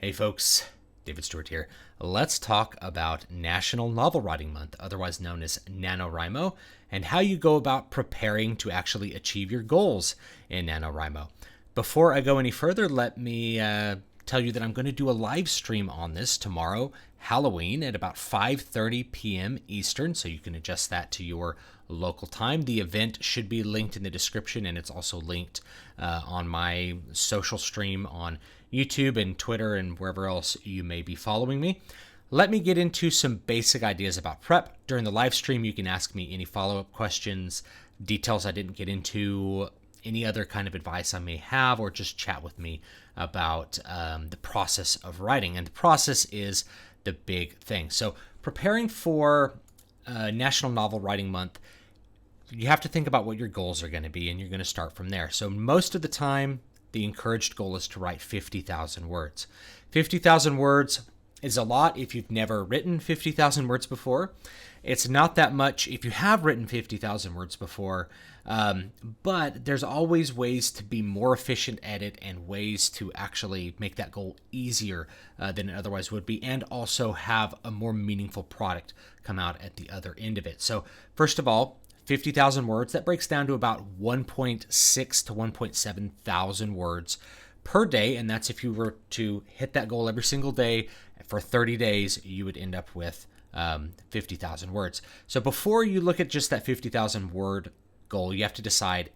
Hey folks, David Stewart here. Let's talk about National Novel Writing Month, otherwise known as NaNoWriMo, and how you go about preparing to actually achieve your goals in NaNoWriMo. Before I go any further, let me tell you that I'm going to do a live stream on this tomorrow, Halloween, at about 5:30 p.m. Eastern, so you can adjust that to your local time. The event should be linked in the description, and it's also linked on my social stream on YouTube and Twitter and wherever else you may be following me. Let me get into some basic ideas about prep. During the live stream, you can ask me any follow-up questions, details I didn't get into, any other kind of advice I may have, or just chat with me about the process of writing. And the process is the big thing. So preparing for National Novel Writing Month, you have to think about what your goals are going to be, and you're going to start from there. So most of the time, the encouraged goal is to write 50,000 words. 50,000 words is a lot if you've never written 50,000 words before. It's not that much if you have written 50,000 words before, but there's always ways to be more efficient at it and ways to actually make that goal easier than it otherwise would be, and also have a more meaningful product come out at the other end of it. So first of all, 50,000 words, that breaks down to about 1.6 to 1.7 thousand words per day. And that's if you were to hit that goal every single day for 30 days, you would end up with 50,000 words. So before you look at just that 50,000 word goal, you have to decide,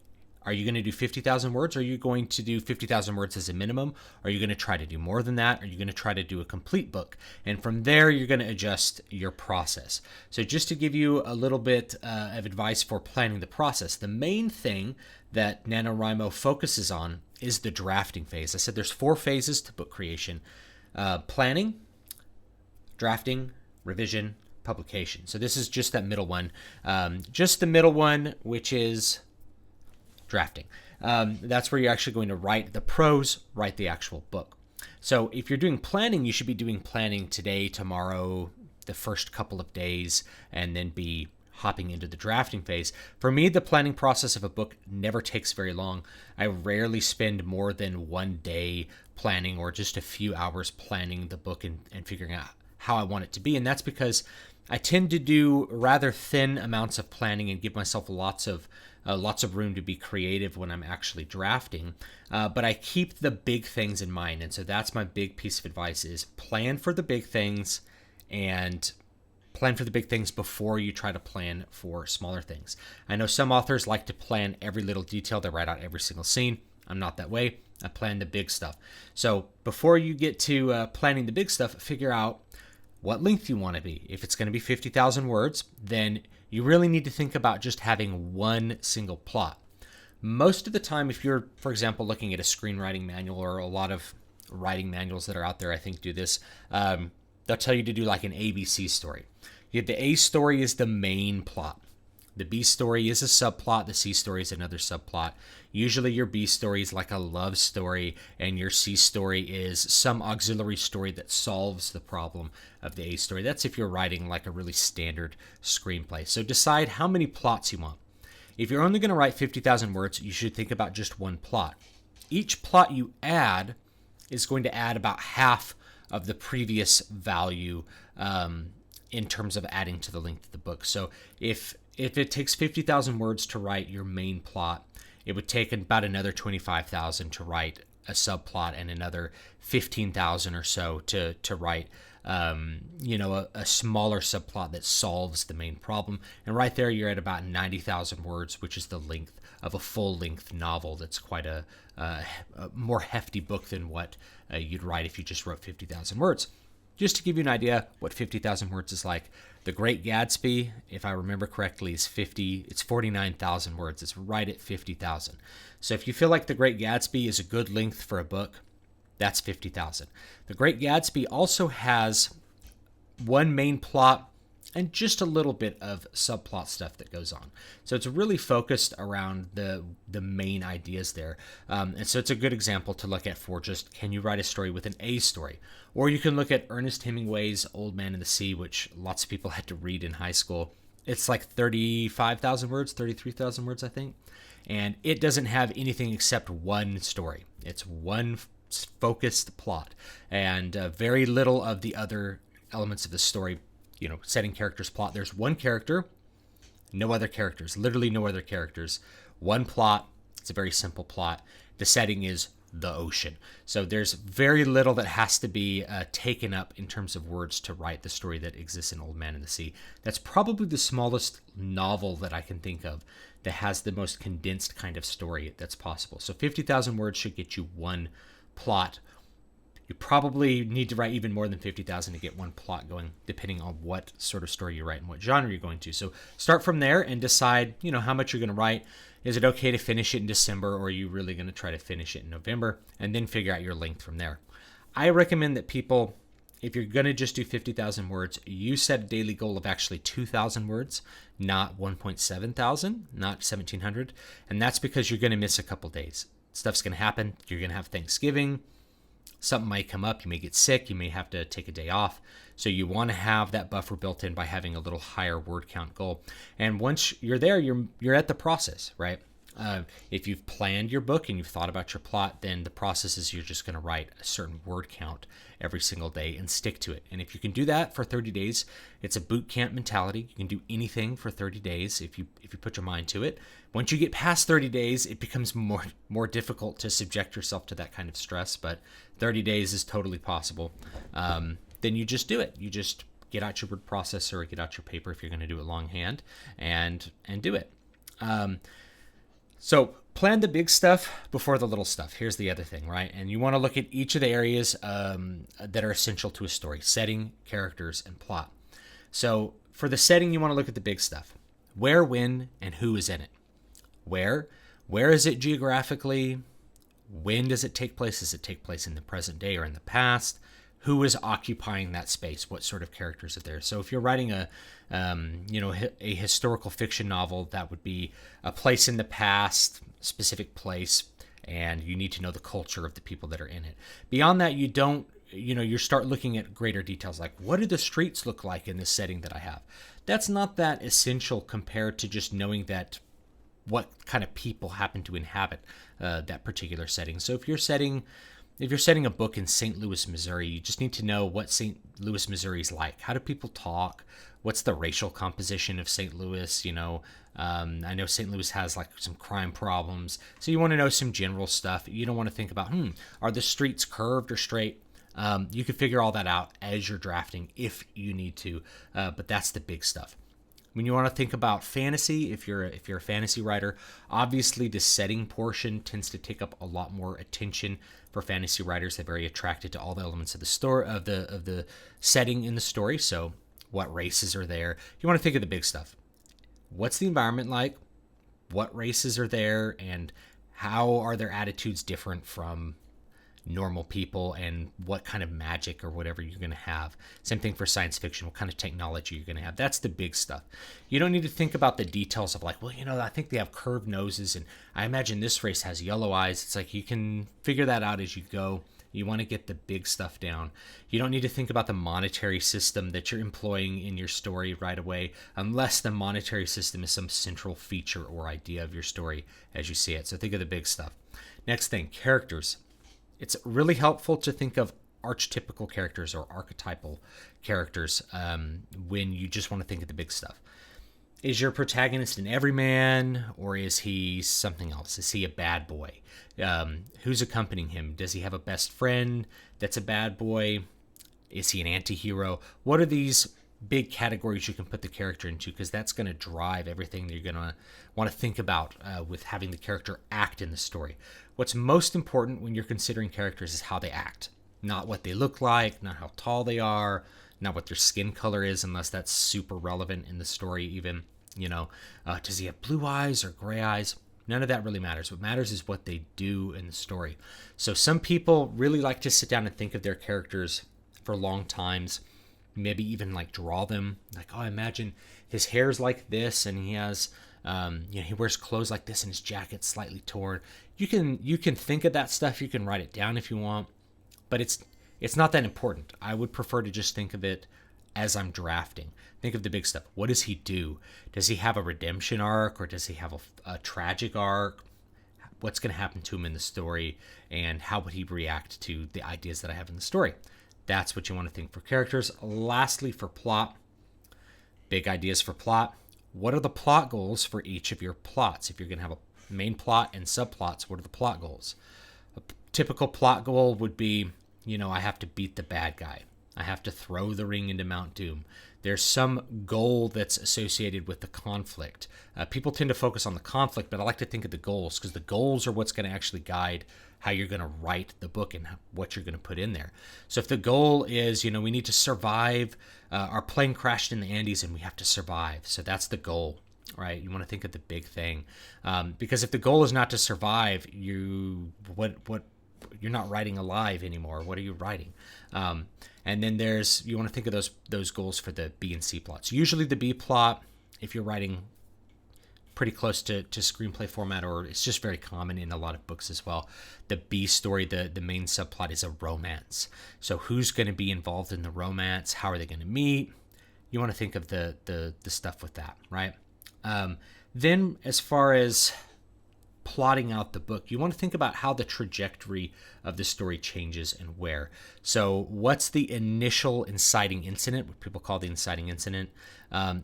are you going to do 50,000 words? Or are you going to do 50,000 words as a minimum? Are you going to try to do more than that? Are you going to try to do a complete book? And from there, you're going to adjust your process. So just to give you a little bit of advice for planning the process, the main thing that NaNoWriMo focuses on is the drafting phase. I said there's 4 phases to book creation: planning, drafting, revision, publication. So this is just that middle one, just the middle one, which is drafting. That's where you're actually going to write the prose, write the actual book. So if you're doing planning, you should be doing planning today, tomorrow, the first couple of days, and then be hopping into the drafting phase. For me, the planning process of a book never takes very long. I rarely spend more than one day planning, or just a few hours planning the book and figuring out how I want it to be. And that's because I tend to do rather thin amounts of planning and give myself lots of room to be creative when I'm actually drafting, but I keep the big things in mind. And so that's my big piece of advice: is plan for the big things, and plan for the big things before you try to plan for smaller things. I know some authors like to plan every little detail. They write out every single scene. I'm not that way. I plan the big stuff. So before you get to planning the big stuff, figure out what length you want to be. If it's going to be 50,000 words, then you really need to think about just having one single plot. Most of the time, if you're, for example, looking at a screenwriting manual, or a lot of writing manuals that are out there, I think, do this, they'll tell you to do like an ABC story. The A story is the main plot. The B story is a subplot. The C story is another subplot. Usually your B story is like a love story, and your C story is some auxiliary story that solves the problem of the A story. That's if you're writing like a really standard screenplay. So decide how many plots you want. If you're only going to write 50,000 words, you should think about just one plot. Each plot you add is going to add about half of the previous value in terms of adding to the length of the book. So if it takes 50,000 words to write your main plot, it would take about another 25,000 to write a subplot, and another 15,000 or so to write a smaller subplot that solves the main problem. And right there, you're at about 90,000 words, which is the length of a full-length novel. That's quite a more hefty book than what you'd write if you just wrote 50,000 words. Just to give you an idea what 50,000 words is like, The Great Gatsby, if I remember correctly, is 49,000 words. It's right at 50,000. So if you feel like The Great Gatsby is a good length for a book, that's 50,000. The Great Gatsby also has one main plot and just a little bit of subplot stuff that goes on. So it's really focused around the main ideas there. And so it's a good example to look at for just, can you write a story with an A story? Or you can look at Ernest Hemingway's Old Man and the Sea, which lots of people had to read in high school. It's like 35,000 words, 33,000 words, I think. And it doesn't have anything except one story. It's one focused plot, and very little of the other elements of the story. Setting, characters, plot. There's one character, no other characters, literally no other characters. One plot. It's a very simple plot. The setting is the ocean. So there's very little that has to be taken up in terms of words to write the story that exists in Old Man and the Sea. That's probably the smallest novel that I can think of that has the most condensed kind of story that's possible. So 50,000 words should get you one plot. You probably need to write even more than 50,000 to get one plot going, depending on what sort of story you write and what genre you're going to. So start from there and decide, how much you're going to write. Is it okay to finish it in December, or are you really going to try to finish it in November? And then figure out your length from there. I recommend that people, if you're going to just do 50,000 words, you set a daily goal of actually 2,000 words, not 1.7 thousand, not 1,700. And that's because you're going to miss a couple days. Stuff's going to happen. You're going to have Thanksgiving. Something might come up. You may get sick. You may have to take a day off. So you want to have that buffer built in by having a little higher word count goal. And once you're there, you're at the process, right? If you've planned your book and you've thought about your plot, then the process is you're just going to write a certain word count every single day and stick to it. And if you can do that for 30 days, it's a boot camp mentality. You can do anything for 30 days if you put your mind to it. Once you get past 30 days, it becomes more difficult to subject yourself to that kind of stress, but 30 days is totally possible. Then you just do it. You just get out your word processor or get out your paper if you're going to do it longhand and do it. So plan the big stuff before the little stuff. Here's the other thing, right? And you want to look at each of the areas that are essential to a story: setting, characters, and plot. So for the setting, you want to look at the big stuff: where, when, and who is in it. Where is it geographically? When does it take place? Does it take place in the present day or in the past? Who is occupying that space? What sort of characters are there? So if you're writing a historical fiction novel, that would be a place in the past, specific place, and you need to know the culture of the people that are in it. Beyond that, you start looking at greater details, like what do the streets look like in this setting that I have? That's not that essential compared to just knowing that what kind of people happen to inhabit that particular setting. So if you're setting a book in St. Louis, Missouri, you just need to know what St. Louis, Missouri is like. How do people talk? What's the racial composition of St. Louis? I know St. Louis has like some crime problems. So you want to know some general stuff. You don't want to think about, are the streets curved or straight? You can figure all that out as you're drafting if you need to, but that's the big stuff. When you want to think about fantasy, if you're a fantasy writer, obviously the setting portion tends to take up a lot more attention for fantasy writers. They're very attracted to all the elements of the story, of the setting in the story. So what races are there? You want to think of the big stuff. What's the environment like? What races are there, and how are their attitudes different from normal people, and what kind of magic or whatever you're going to have. Same thing for science fiction, what kind of technology you're going to have. That's the big stuff. You don't need to think about the details of like, I think they have curved noses, and I imagine this race has yellow eyes. It's like you can figure that out as you go. You want to get the big stuff down. You don't need to think about the monetary system that you're employing in your story right away, unless the monetary system is some central feature or idea of your story as you see it. So think of the big stuff. Next thing, characters. It's really helpful to think of archetypical characters or archetypal characters when you just want to think of the big stuff. Is your protagonist an everyman, or is he something else? Is he a bad boy? Who's accompanying him? Does he have a best friend that's a bad boy? Is he an anti-hero? What are these big categories you can put the character into? Because that's going to drive everything that you're going to want to think about with having the character act in the story. What's most important when you're considering characters is how they act, not what they look like, not how tall they are, not what their skin color is, unless that's super relevant in the story even. Does he have blue eyes or gray eyes? None of that really matters. What matters is what they do in the story. So some people really like to sit down and think of their characters for long times, maybe even like draw them. Like, I imagine his hair's like this, and he has, he wears clothes like this, and his jacket's slightly torn. You can think of that stuff. You can write it down if you want, but it's not that important. I would prefer to just think of it as I'm drafting. Think of the big stuff. What does he do? Does he have a redemption arc, or does he have a tragic arc? what's going to happen to him in the story, and how would he react to the ideas that I have in the story. That's what you want to think for characters. Lastly, for plot, big ideas for plot. What are the plot goals for each of your plots? If you're going to have a main plot and subplots, what are the plot goals? A typical plot goal would be, I have to beat the bad guy. I have to throw the ring into Mount Doom. There's some goal that's associated with the conflict. People tend to focus on the conflict, but I like to think of the goals, because the goals are what's going to actually guide how you're going to write the book and what you're going to put in there. So if the goal is, we need to survive, our plane crashed in the Andes and we have to survive. So that's the goal, right? You want to think of the big thing. Because if the goal is not to survive, you're not writing alive anymore. What are you writing? And then you want to think of those goals for the B and C plots. Usually the B plot, if you're writing pretty close to screenplay format, or it's just very common in a lot of books as well, the B story, the main subplot is a romance. So who's going to be involved in the romance? How are they going to meet? You want to think of the stuff with that, right? Then as far as plotting out the book, you want to think about how the trajectory of the story changes and where. So what's the initial inciting incident, what people call the inciting incident?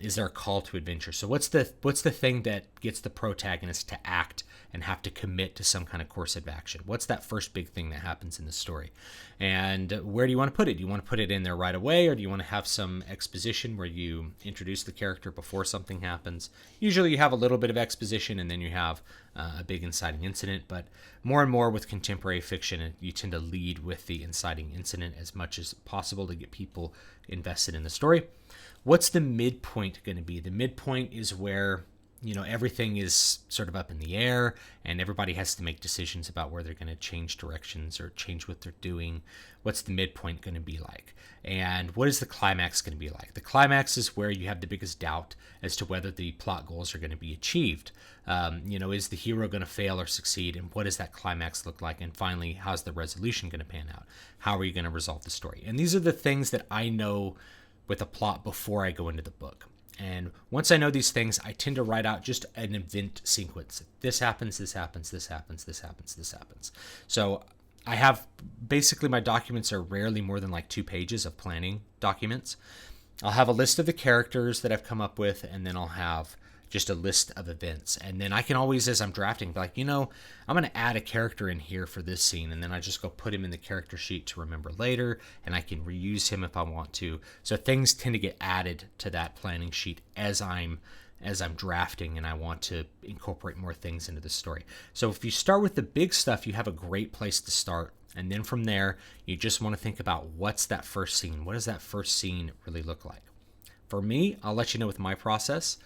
Is there a call to adventure? So what's the thing that gets the protagonist to act and have to commit to some kind of course of action? What's that first big thing that happens in the story? And where do you want to put it? Do you want to put it in there right away, or do you want to have some exposition where you introduce the character before something happens? Usually you have a little bit of exposition and then you have a big inciting incident, but more and more with contemporary fiction, you tend to lead with the inciting incident as much as possible to get people invested in the story. What's the midpoint going to be? The midpoint is where everything is sort of up in the air and everybody has to make decisions about where they're going to change directions or change what they're doing. What's the midpoint going to be like? And what is the climax going to be like? The climax is where you have the biggest doubt as to whether the plot goals are going to be achieved. Is the hero going to fail or succeed? And what does that climax look like? And finally, how's the resolution going to pan out? How are you going to resolve the story? And these are the things that I know with a plot before I go into the book. And once I know these things, I tend to write out just an event sequence. This happens, this happens, this happens, this happens, this happens. So I have, basically my documents are rarely more than like 2 pages of planning documents. I'll have a list of the characters that I've come up with, and then I'll have just a list of events. And then I can always, as I'm drafting, be like, I'm going to add a character in here for this scene. And then I just go put him in the character sheet to remember later, and I can reuse him if I want to. So things tend to get added to that planning sheet as I'm drafting and I want to incorporate more things into the story. So if you start with the big stuff, you have a great place to start. And then from there, you just want to think about what's that first scene? What does that first scene really look like? For me, I'll let you know with my process.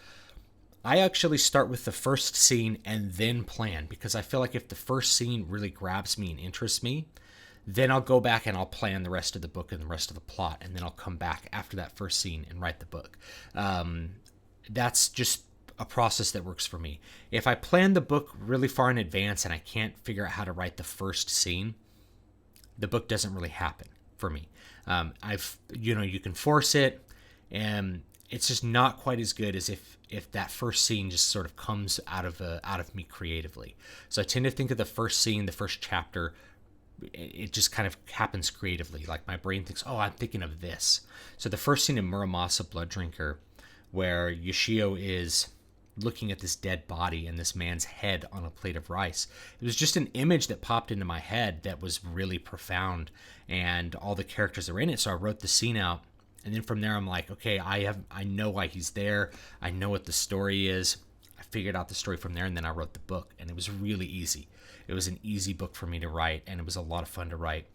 I actually start with the first scene and then plan, because I feel like if the first scene really grabs me and interests me, then I'll go back and I'll plan the rest of the book and the rest of the plot, and then I'll come back after that first scene and write the book. That's just a process that works for me. If I plan the book really far in advance and I can't figure out how to write the first scene, the book doesn't really happen for me. You can force it, and it's just not quite as good as if that first scene just sort of comes out of me creatively. So I tend to think of the first scene, the first chapter, it just kind of happens creatively. Like my brain thinks, oh, I'm thinking of this. So the first scene in Muramasa Blood Drinker, where Yoshio is looking at this dead body and this man's head on a plate of rice, it was just an image that popped into my head that was really profound, and all the characters are in it. So I wrote the scene out. And then from there, I'm like, okay, I know why he's there. I know what the story is. I figured out the story from there, and then I wrote the book. And it was really easy. It was an easy book for me to write, and it was a lot of fun to write.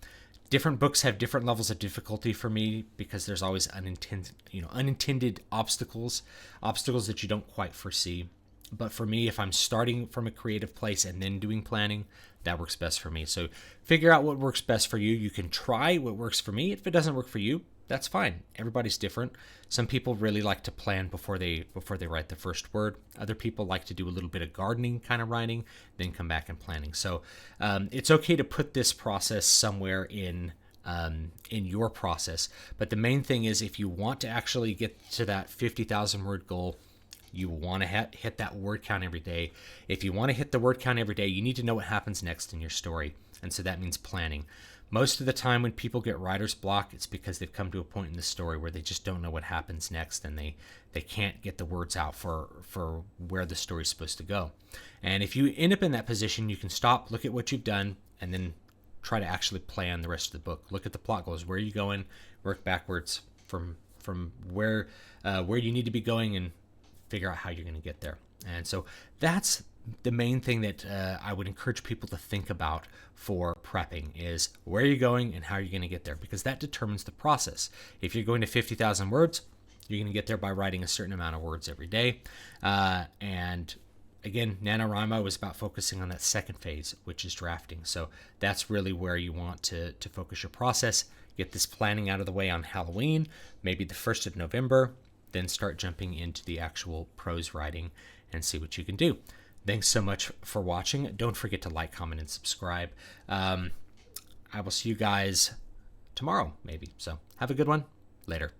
Different books have different levels of difficulty for me, because there's always unintended obstacles that you don't quite foresee. But for me, if I'm starting from a creative place and then doing planning, that works best for me. So figure out what works best for you. You can try what works for me. If it doesn't work for you, that's fine. Everybody's different. Some people really like to plan before they write the first word. Other people like to do a little bit of gardening kind of writing, then come back and planning. So it's okay to put this process somewhere in your process. But the main thing is, if you want to actually get to that 50,000 word goal, You want to hit that word count every day. If you want to hit the word count every day, you need to know what happens next in your story. And so that means planning. Most of the time when people get writer's block, it's because they've come to a point in the story where they just don't know what happens next, and they can't get the words out for where the story's supposed to go. And if you end up in that position, you can stop, look at what you've done, and then try to actually plan the rest of the book. Look at the plot goals. Where are you going? Work backwards from where you need to be going, and figure out how you're going to get there. And so that's the main thing that I would encourage people to think about for prepping is where you're going and how you're going to get there, because that determines the process. If you're going to 50,000 words, you're going to get there by writing a certain amount of words every day. And again, NaNoWriMo is about focusing on that second phase, which is drafting. So that's really where you want to focus your process. Get this planning out of the way on Halloween, maybe the 1st of November, then start jumping into the actual prose writing and see what you can do. Thanks so much for watching. Don't forget to like, comment, and subscribe. I will see you guys tomorrow, maybe. So have a good one. Later.